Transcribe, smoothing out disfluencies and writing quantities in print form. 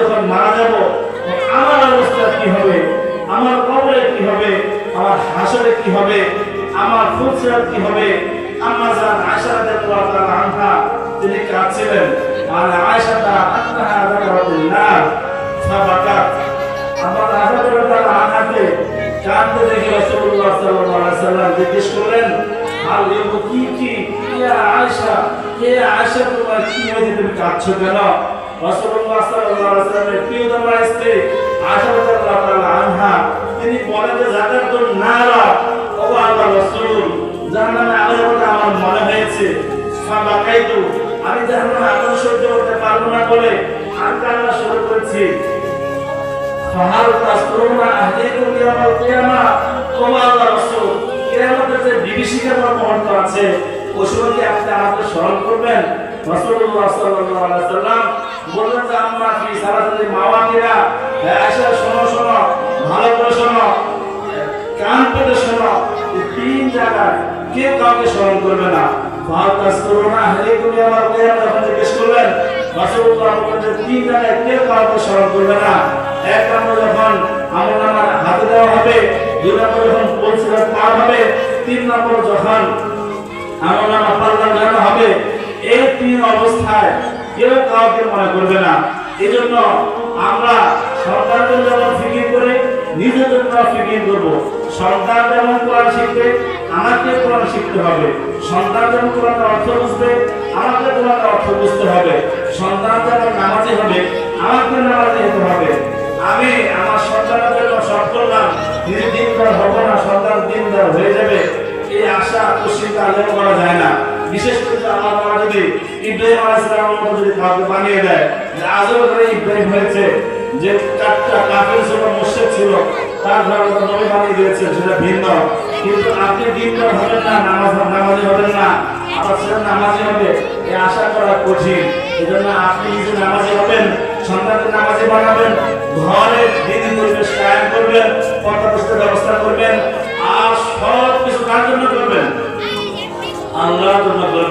যখন মারা যাব আমার অবস্থা কি হবে, আমার কবরে কি হবে, আমার হাসরে কি হবে, আমার ফুলসিরাত কি হবে। আম্মা জান আয়েশা রাদিয়াল্লাহু তাআলা আনহা তিনি কাঁদছিলেন। আর আয়েশা আন্নাহা যাকারাতুল্লাহ ফাবাকাত। আমার আয়েশা রাদিয়াল্লাহু আনহাকে কাঁদতে দেখে রাসূলুল্লাহ সাল্লাল্লাহু আলাইহি সাল্লাম জিজ্ঞেস করলেন, আর কি ইয়া আয়েশা, হে আয়েশা তোমার কি হয়েছে, তুমি কাঁদছো কেন? রাসূলুল্লাহ সাল্লাল্লাহু আলাইহি সাল্লামের প্রিয়তম স্ত্রী আয়েশা রাদিয়াল্লাহু তাআলা আনহা তিনি বলেন যে যাকাতুন নারা, ও আল্লাহর রাসূল জাহান্নামে আগুনের কথা আমার মনে হয়েছে। ফাবাকাইতু, আমি জাহান্নামে আগুন সহ্য করতে পারবো না বলে আমি কান্না শুরু করেছি। ফাহাল তাসরুনা আহদিকুম ইয়াউমাল কিয়ামা, ও আল্লাহর রাসূল কিয়ামতের যে বিভীষিকাময় মুহূর্ত আছে ওই সময় কি আপনি আমাকে স্মরণ করবেন? রাসূলুল্লাহ সাল্লাল্লাহু আলাইহি সাল্লাম বললেন যে আম্মা ফি সালাতি মাওয়াকিরা, হে আয়েশা শোনো শোনো, ভালো করে শোনো, কান পেতে শোনো, এই তিন জায়গায় কেউ কাউকে স্মরণ করবে না। ফাহাল তাসরুনা আহদিকুম ইয়াউমাল কিয়ামা যখন জিজ্ঞেস করলেন রাসূলুল্লাহ বললেন যে তিন জায়গায় কেউ কাউকে স্মরণ করবে না। এক নম্বর যখন আমলনামার হাতে দেওয়া হবে, দুই নম্বর যখন ফুলসিরাত পার হবে, তিন নম্বর যখন আমলনামা পাল্লা লাগানো হবে, এই তিন অবস্থায় কেউ কাউকে মনে করবে না। এই জন্য আমরা সন্তানদের যেমন ফিকির করে নিজের জন্য ফিকির করব। সন্তান যেমন কোরআন শিখবে আমাকে কোরআন শিখতে হবে, সন্তান যেমন কোরআনের অর্থ বুঝবে আমাকে কোরআনের অর্থ বুঝতে হবে, সন্তান যেমন নামাজি হবে আমাকে নামাজি হতে হবে। আমি আমার সন্তানের জন্য সব করলাম, নিজে দিনদার হবো না, সন্তান দিনদার হয়ে যাবে, এই আশা দুশ্চিন্তা আলেও করা যায় না। বিশেষ করে আমার বাবা যদি ইব্রাহিম আলাইহিস সালামের মতো যদি কাউকে বানিয়ে দেয় যে আজও করে ইব্রাহিম হয়েছে, যে চারটা কাফের ছিল, মুশরিক ছিল, তার ঘরে নবী বানিয়ে দিয়েছে, সেটা ভিন্ন। কিন্তু আপনি দিনদার হবেন না, নামাজি হবেন না, আবার সেটা নামাজি হবে, এই আশা করা কঠিন। এই জন্য আপনি নিজে নামাজি হবেন, সন্তানকে নামাজি বানাবেন, ঘরে দিনী পরিবেশ কায়েম করবেন, পর্দাপ্রস্তের ব্যবস্থা করবেন, আর সব কিছু কার জন্য করবেন? আল্লাহর জন্য করবেন।